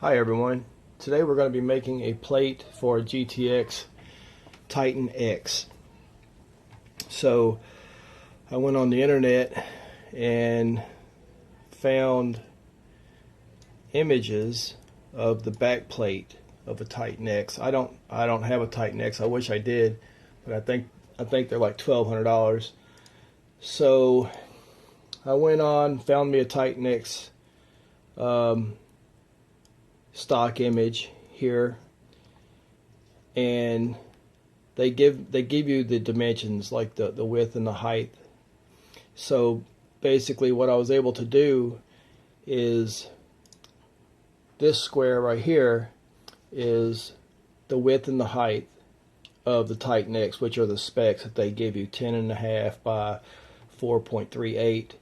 Hi everyone. Today we're going to be making a plate for GTX Titan X. So I went on the internet and found images of the back plate of a Titan X. I don't have a Titan X. I wish I did, but I think they're like $1,200. So I went on, found me a Titan X stock image here, and they give you the dimensions, like the width and the height. So basically what I was able to do is this square right here is the width and the height of the Titan X, which are the specs that they give you: 10.5 by 4.38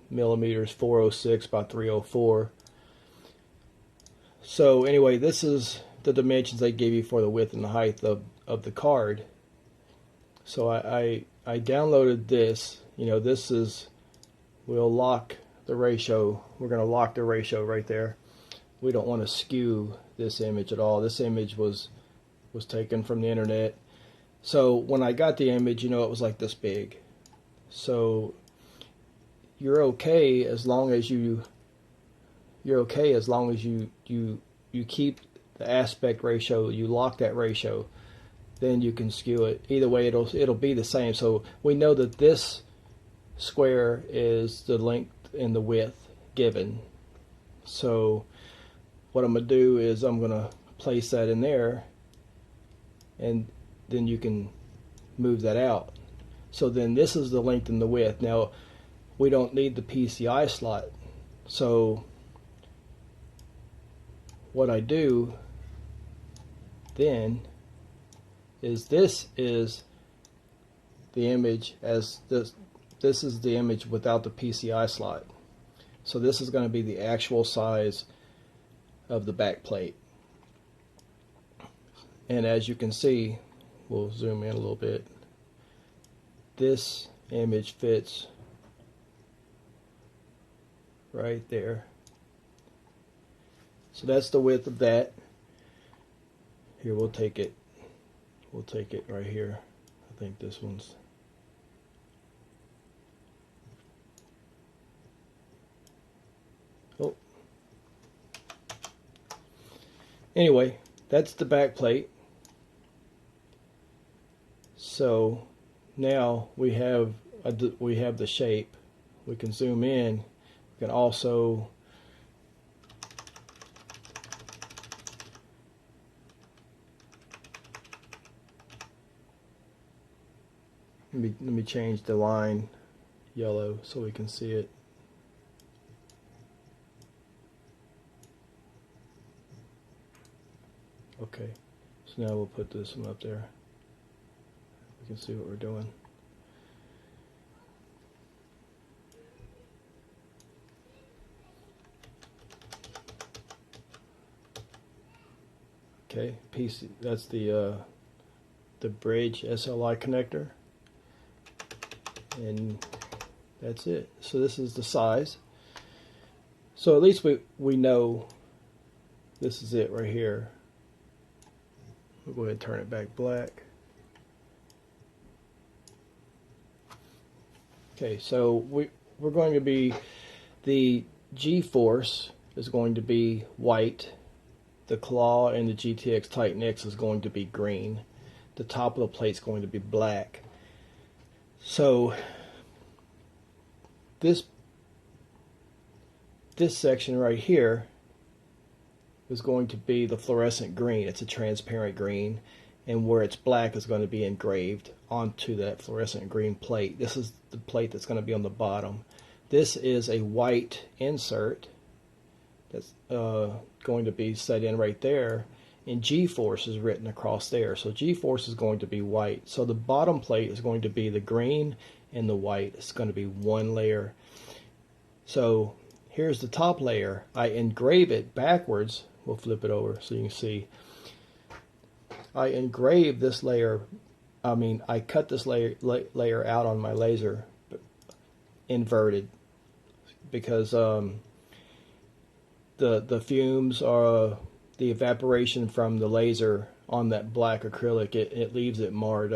millimeters, 406 by 304. So anyway, this is the dimensions they give you for the width and the height of the card. So I downloaded this. This is, we'll lock the ratio. We're going to lock the ratio right there. We don't want to skew this image at all. This image was taken from the internet. So when I got the image, it was like this big. So you're okay as long as you keep the aspect ratio, you lock that ratio, then you can skew it. Either way, it'll be the same. So we know that this square is the length and the width given. So what I'm going to do is I'm going to place that in there, and then you can move that out. So then this is the length and the width. Now we don't need the PCI slot. So what I do then is this is the image as this is the image without the PCI slot. So this is going to be the actual size of the back plate. And as you can see, we'll zoom in a little bit, this image fits right there. So that's the width of that. Here, we'll take it right here. I think this one's, oh, anyway, that's the back plate. So now we have the shape. We can zoom in. We can also let me change the line yellow so we can see it. Okay, so now we'll put this one up there. We can see what we're doing. Okay, PC, that's the bridge SLI connector, and that's it. So this is the size. So at least we know this is it right here. We'll go ahead and turn it back black. Okay, so we're going to be, the G-force is going to be white. The claw in the GTX Titan X is going to be green. The top of the plate is going to be black. So this section right here is going to be the fluorescent green. It's a transparent green, and where it's black is going to be engraved onto that fluorescent green plate. This is the plate that's going to be on the bottom. This is a white insert that's going to be set in right there, and G-force is written across there. So G-force is going to be white. So the bottom plate is going to be the green and the white. It's going to be one layer. So here's the top layer. I engrave it backwards. We'll flip it over so you can see. I engrave this layer. I cut this layer out on my laser, inverted, because the fumes or the evaporation from the laser on that black acrylic, it leaves it marred,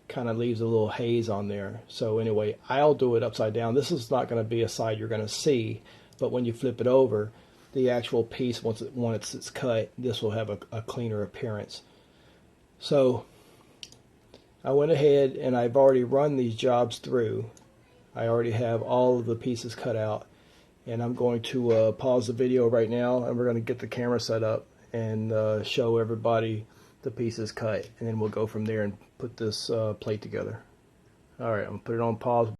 kind of leaves a little haze on there. So anyway, I'll do it upside down. This is not going to be a side you're going to see, but when you flip it over, the actual piece, once it's cut, this will have a cleaner appearance. So I went ahead and I've already run these jobs through. I already have all of the pieces cut out, and I'm going to pause the video right now, and we're going to get the camera set up and show everybody the pieces cut, and then we'll go from there and put this plate together. All right, I'm going to put it on pause.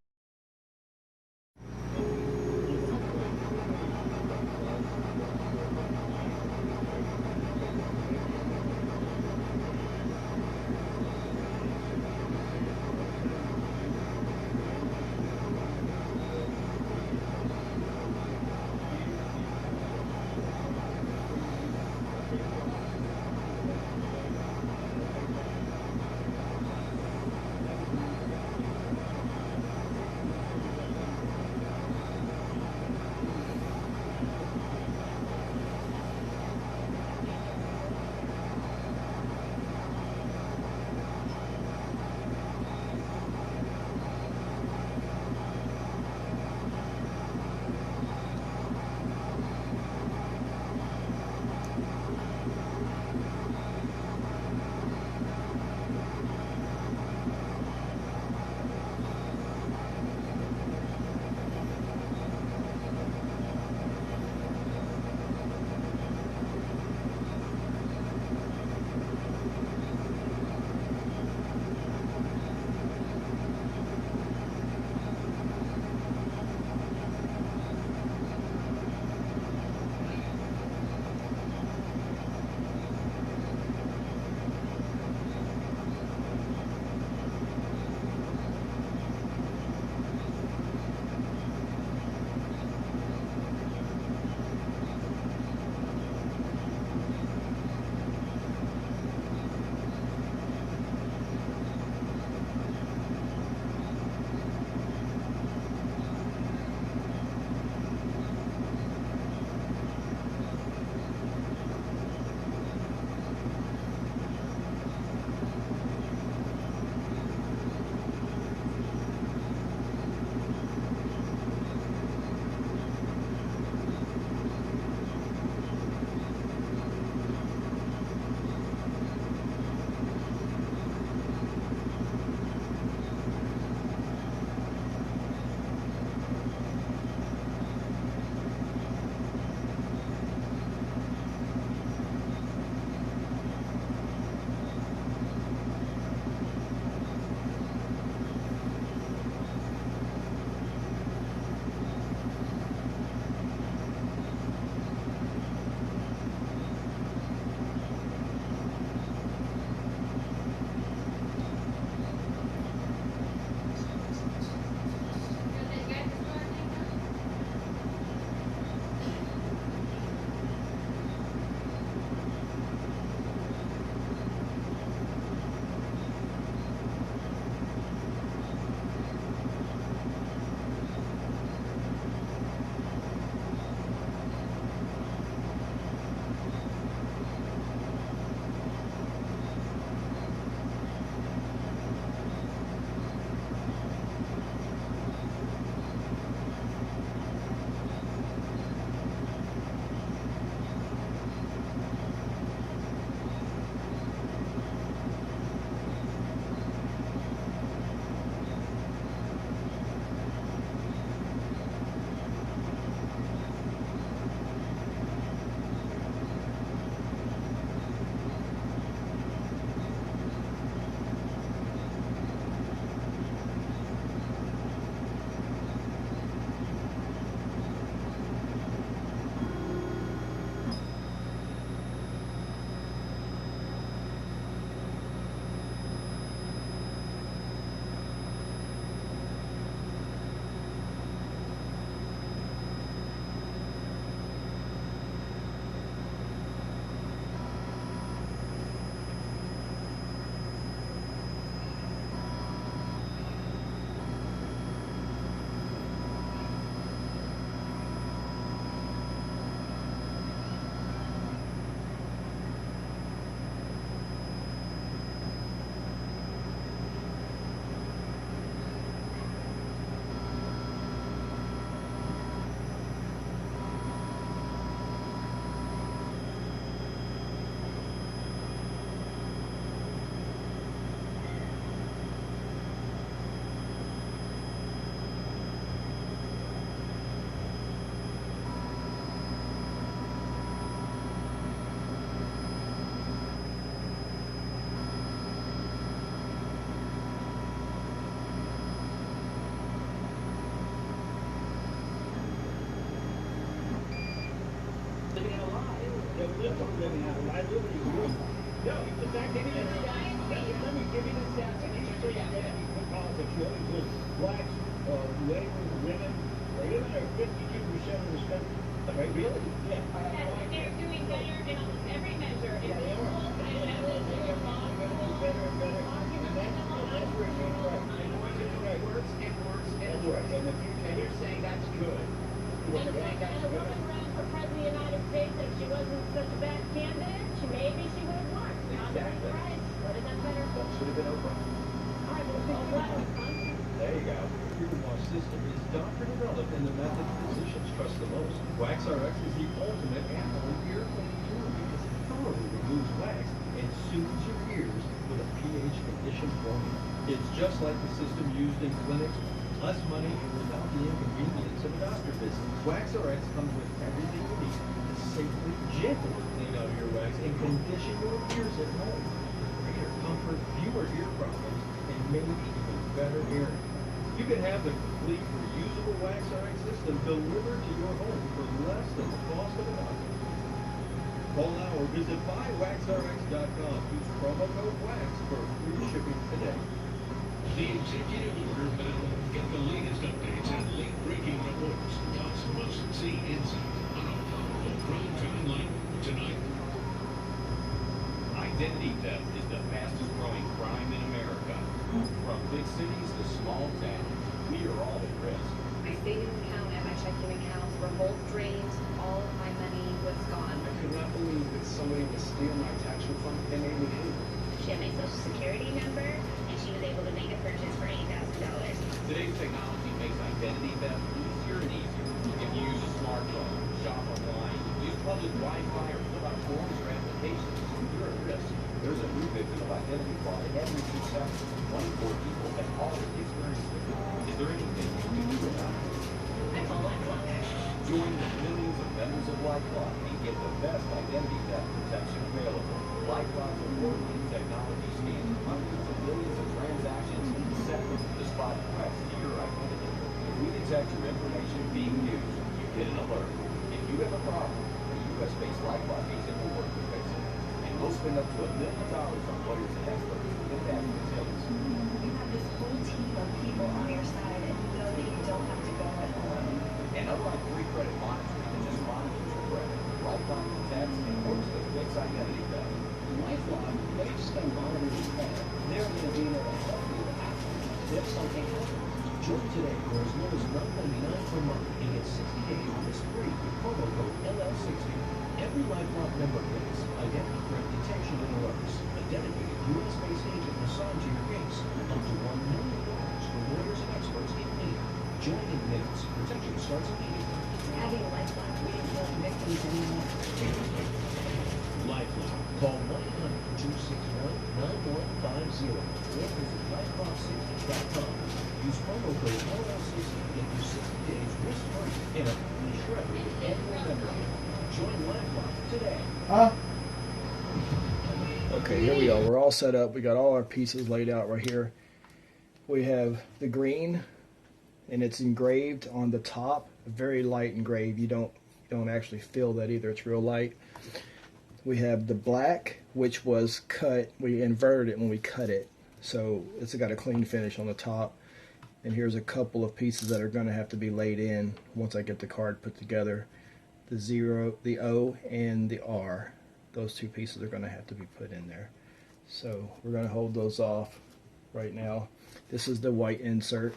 System is doctor developed and the method physicians trust the most. WaxRx is the ultimate at-home ear cleaning tool because it thoroughly removes wax and soothes your ears with a pH conditioned formula. It's just like the system used in clinics, less money and without the inconvenience of a doctor visit. WaxRx comes with everything you need to safely, gently clean out earwax and condition your ears at home. Greater comfort, fewer ear problems, and maybe even better hearing. You can have the complete reusable WaxRx system delivered to your home for less than the cost of a doctor. Call now or visit buywaxrx.com. Use promo code WAX for free shipping today. The executive order now. Get the latest updates and late-breaking reports. Plus must-see insight on a powerful crime timeline tonight. Identity theft is the fastest growing crime in America. From big cities to small towns, we are all at risk. My savings account and my checking accounts were both drained. All of my money was gone. I could not believe that somebody would steal my tax refund and made me angry. She had my social security number, and she was able to make a purchase for $8,000. Today's technology makes identity theft easier and easier. If you use a smartphone, shop online, use public Wi-Fi, or fill out forms or applications, you're at risk. There's a new victim of identity fraud every 2 seconds. 24 people have already experienced it. Is there anything you can do about it? I call LifeLock. Join the millions of members of LifeLock and get the best identity theft protection available. LifeLock's award-winning technology scans hundreds of millions of transactions seconds to spot threats to your identity. If we detect your information being used, you get an alert. If you have a problem, a U.S.-based LifeLock agent will work to fix it. And we'll spend up to $1 million on lawyers and experts if that's what it takes. You have this whole team of people on your side, and you know that you don't have to go it alone. And unlike free credit monitoring that just monitors your credit, LifeLock detects and works to fix identity theft. LifeLock, they just don't monitor your credit. They're going to be there to help you after if something happens. Join today for as low as $9.99 per month and get 60 days risk-free with promo code LL60. Every LifeLock member gets identity threat detection and alerts, a dedicated U.S.-based agent assigned to your case, up to $1 million for lawyers and experts if needed. Join in minutes. Protection starts immediately. Having a LifeLock means not victims anymore. LifeLock. Call 1-800-261-9150 or visit LifeLock60.com. Use promo code LL60 to get you 60 days risk-free and a free shredder with annual membership. Join LifeLock today. Okay, here we go. We're all set up. We got all our pieces laid out right here. We have the green, and it's engraved on the top. Very light engraved. You don't actually feel that either. It's real light. We have the black, which was cut. We inverted it when we cut it, so it's got a clean finish on the top. And here's a couple of pieces that are going to have to be laid in once I get the card put together. The 0, the O, and the R. Those two pieces are going to have to be put in there. So we're going to hold those off right now. This is the white insert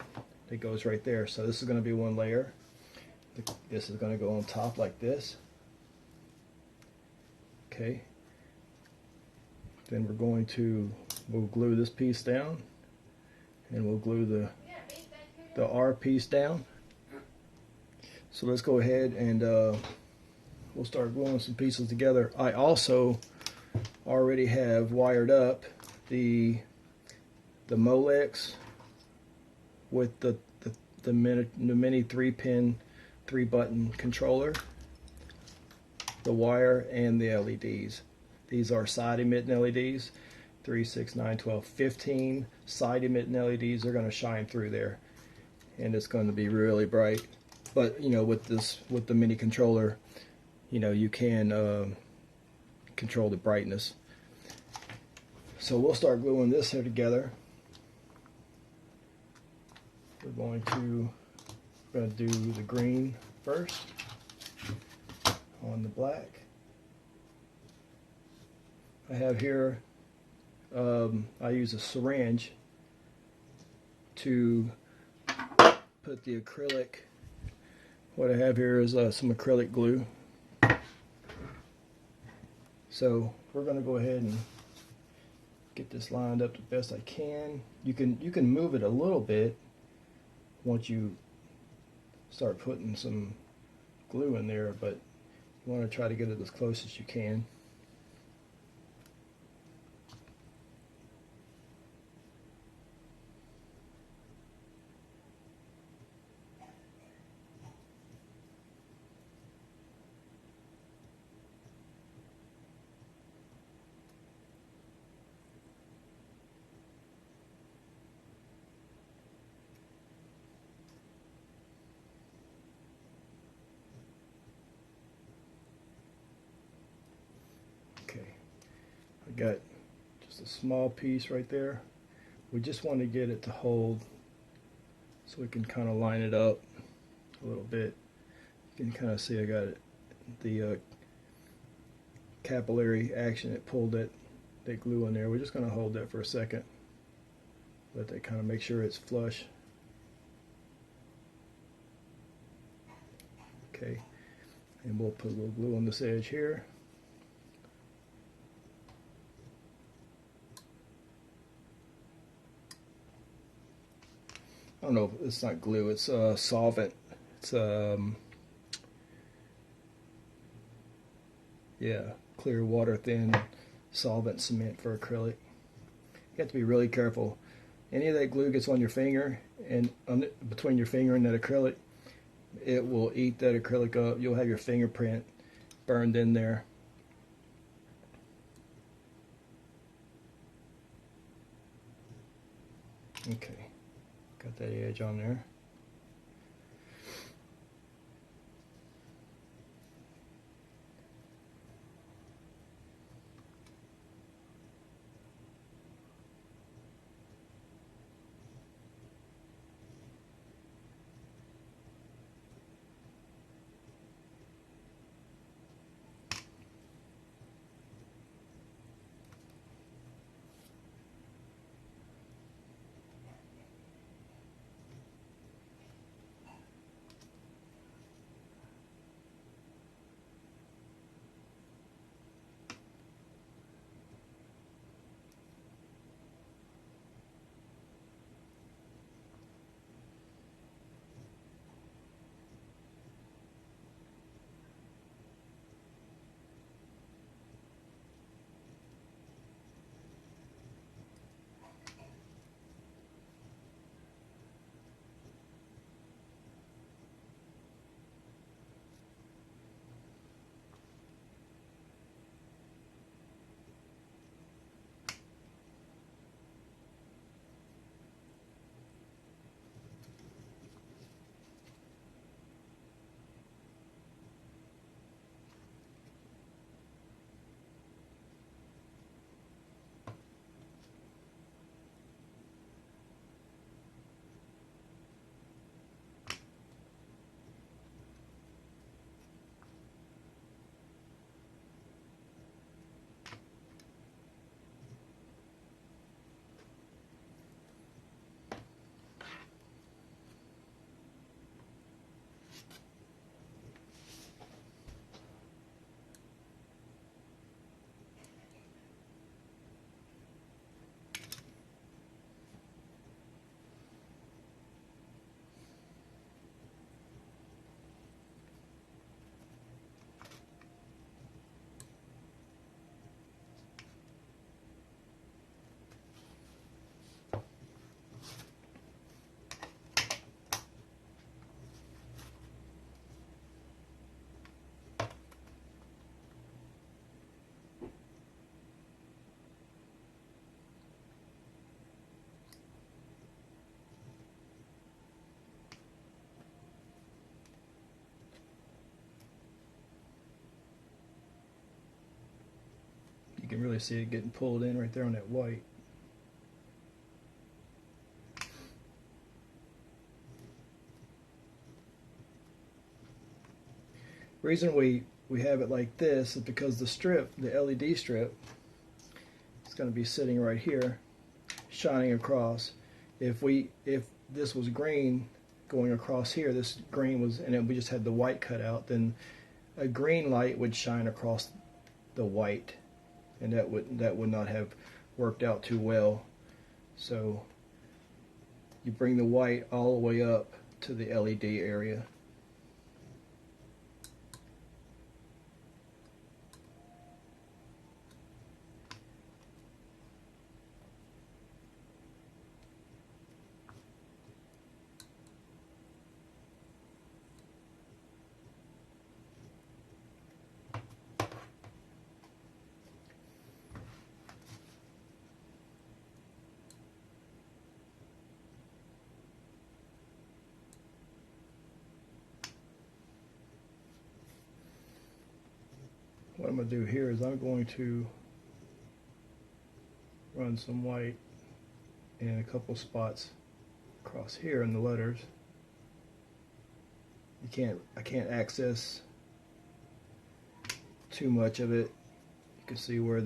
that goes right there. So this is going to be one layer. This is going to go on top like this. Okay. Then we'll glue this piece down, and we'll glue the R piece down. So let's go ahead and we'll start gluing some pieces together. I also already have wired up the Molex with the mini 3-pin 3-button controller, the wire, and the LEDs. These are side emitting LEDs, 3, 6, 9, 12, 15 side emitting LEDs. Are going to shine through there, and it's going to be really bright. But you know, with the mini controller, you know, you can control the brightness. So we'll start gluing this here together. We're going to do the green first on the black. I have here, I use a syringe to put the acrylic. What I have here is some acrylic glue. So we're going to go ahead and get this lined up the best I can. You can move it a little bit once you start putting some glue in there, but you want to try to get it as close as you can. Okay, I got just a small piece right there. We just want to get it to hold so we can kind of line it up a little bit. You can kind of see I got it, the capillary action. It pulled that glue in there. We're just going to hold that for a second. Let that kind of make sure it's flush. Okay, and we'll put a little glue on this edge here. I don't know, it's not glue, it's solvent. It's yeah, clear water thin solvent cement for acrylic. You have to be really careful. Any of that glue gets on your finger and between your finger and that acrylic, it will eat that acrylic up. You'll have your fingerprint burned in there. Okay. Got that edge on there. can really see it getting pulled in right there on that white. Reason we have it like this is because the strip, the LED strip, is going to be sitting right here, shining across. If this was green going across here, this green was, and we just had the white cut out, then a green light would shine across the white, and that would not have worked out too well. So you bring the white all the way up to the LED area. What I'm going to do here is I'm going to run some white in a couple spots across here in the letters. I can't access too much of it. You can see where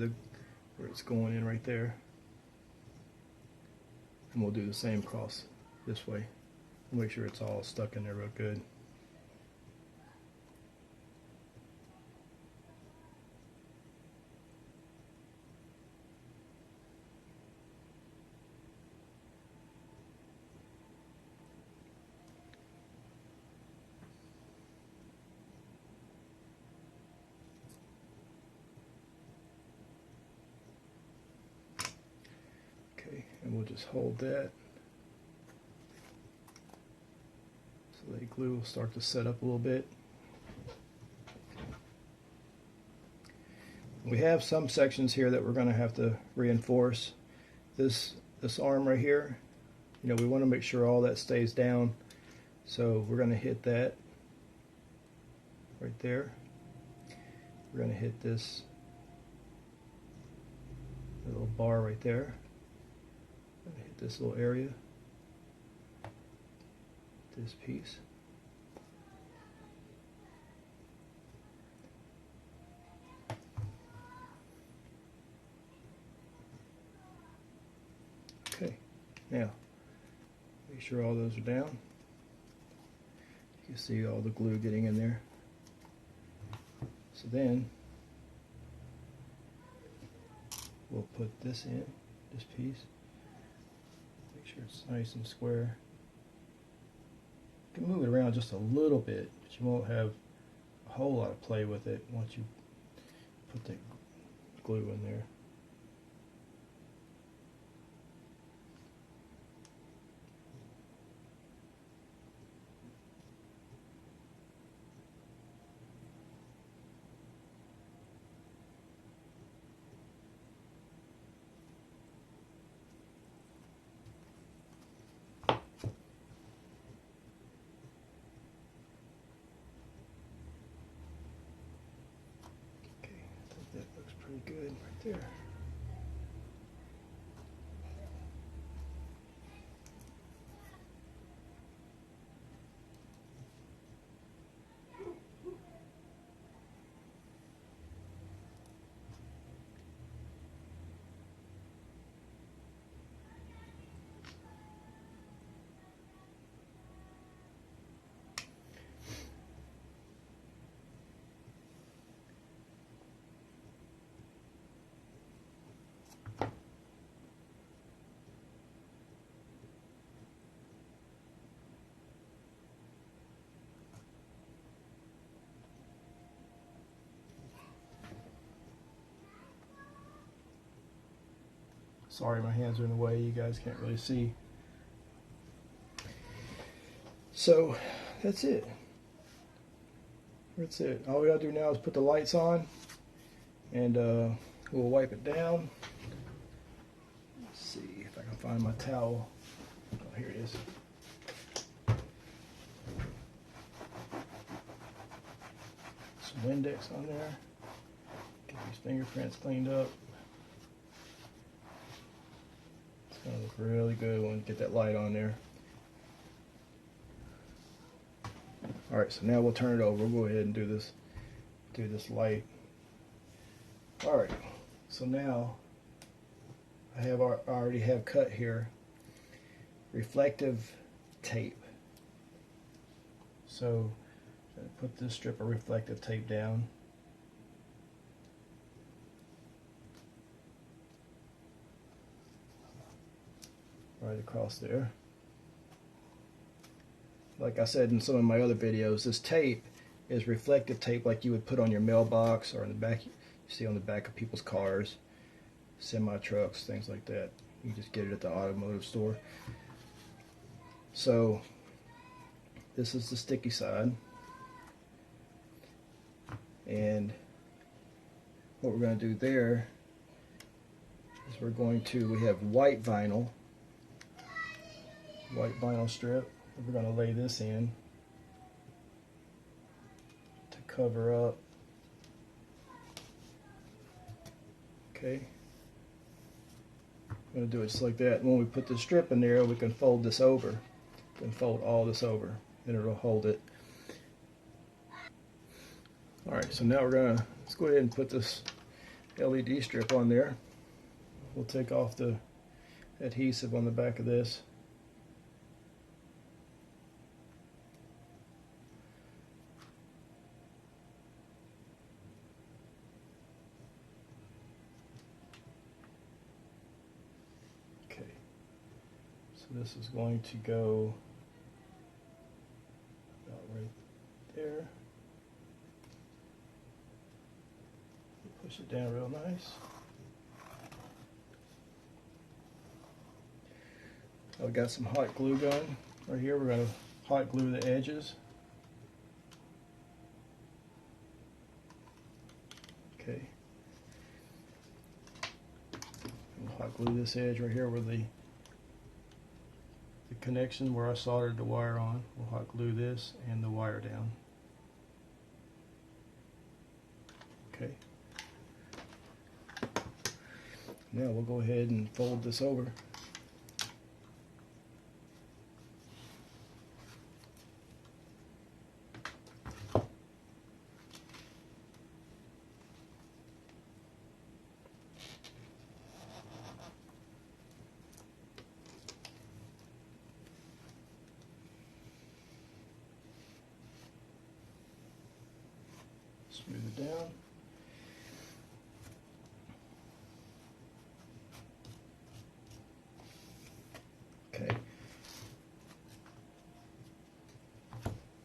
it's going in right there. And we'll do the same across this way. We'll make sure it's all stuck in there real good. And we'll just hold that. So the glue will start to set up a little bit. We have some sections here that we're going to have to reinforce. This arm right here, we want to make sure all that stays down. So we're going to hit that right there. We're going to hit this little bar right there. Hit this little area, this piece. Okay, now make sure all those are down. You can see all the glue getting in there. So then we'll put this in, this piece. Make sure it's nice and square. You can move it around just a little bit, but you won't have a whole lot of play with it once you put the glue in there. Pretty good right there. Sorry, my hands are in the way. You guys can't really see. So that's it. That's it. All we gotta do now is put the lights on, and we'll wipe it down. Let's see if I can find my towel. Oh, here it is. Some Windex on there. Get these fingerprints cleaned up. That'll look really good when we get that light on there. Alright, so now we'll turn it over. We'll go ahead and do this light. Alright, so now I already have cut here reflective tape. So I put this strip of reflective tape down. Right across there. Like I said in some of my other videos, this tape is reflective tape like you would put on your mailbox or in the back, you see on the back of people's cars, semi trucks, things like that. You can just get it at the automotive store. So this is the sticky side, and what we're going to do there is we have white vinyl strip. We're going to lay this in to cover up. Okay, I'm going to do it just like that. And when we put the strip in there, we can fold this over. We can fold all this over and it'll hold it. Alright, so now let's go ahead and put this LED strip on there. We'll take off the adhesive on the back of this. Okay, so this is going to go about right there. Push it down real nice. I've got some hot glue gun right here. We're going to hot glue the edges. Okay. We'll hot glue this edge right here where the connection where I soldered the wire on. We'll hot glue this and the wire down. Okay. Now we'll go ahead and fold this over. Smooth it down. Okay.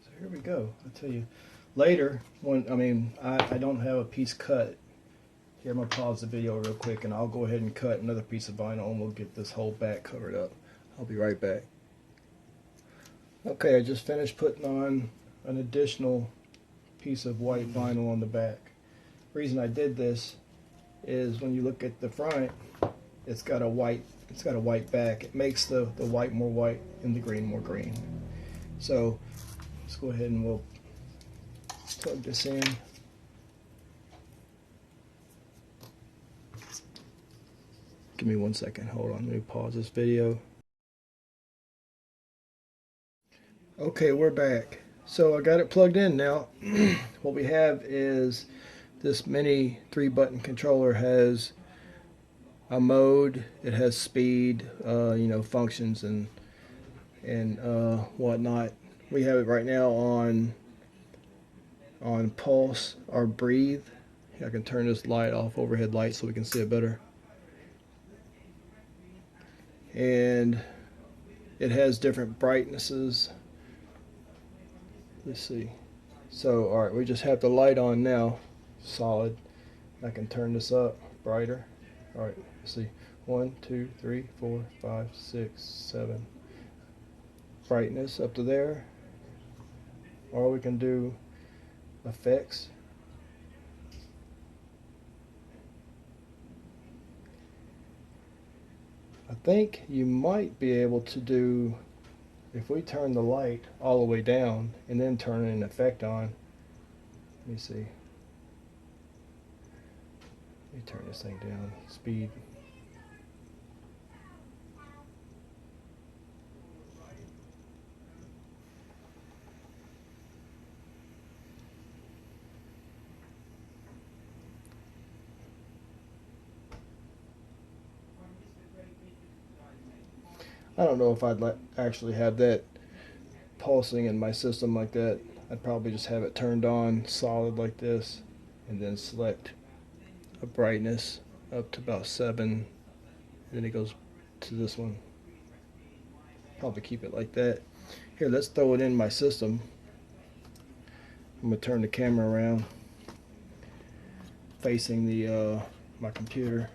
So here we go. I'll tell you later when I don't have a piece cut. Here, I'm gonna pause the video real quick and I'll go ahead and cut another piece of vinyl and we'll get this whole back covered up. I'll be right back. Okay, I just finished putting on an additional piece of white vinyl on the back. The reason I did this is when you look at the front, it's got a white back. It makes the white more white and the green more green. So let's go ahead and we'll plug this in. Give me 1 second. Hold on. Let me pause this video. Okay, we're back. So I got it plugged in now. What we have is this mini 3-button controller has a mode, it has speed, functions and whatnot. We have it right now on pulse or breathe. I can turn this light off, overhead light, so we can see it better. And it has different brightnesses. Let's see. So alright, we just have the light on now, solid. I can turn this up brighter. Alright, let's see. 1, 2, 3, 4, 5, 6, 7. Brightness up to there. Or we can do effects. I think you might be able to do, if we turn the light all the way down and then turn an effect on. Let me see. Let me turn this thing down. Speed. I don't know if I'd actually have that pulsing in my system like that. I'd probably just have it turned on solid like this, and then select a brightness up to about 7, and then it goes to this one. Probably keep it like that. Here, let's throw it in my system. I'm gonna turn the camera around facing the my computer.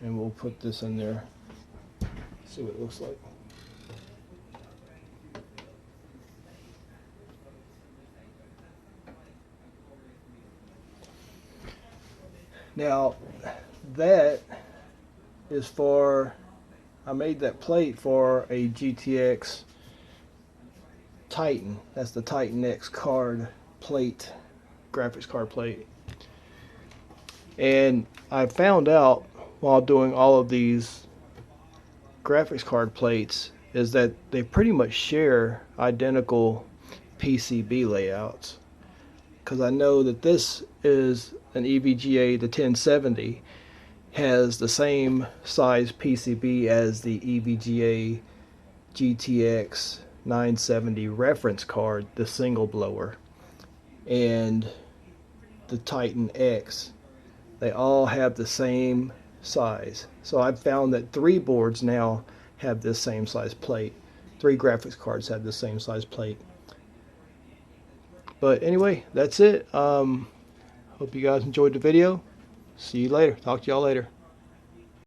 And we'll put this in there, see what it looks like. Now that is for, I made that plate for a GTX Titan. That's the Titan X card plate, graphics card plate. And I found out while doing all of these graphics card plates is that they pretty much share identical PCB layouts. Because I know that this is an EVGA, the 1070 has the same size PCB as the EVGA GTX 970 reference card, the single blower, and the Titan X. They all have the same size. So I've found that 3 boards now have this same size plate. 3 graphics cards have the same size plate. But anyway, that's it. Hope you guys enjoyed the video. See you later. Talk to y'all later.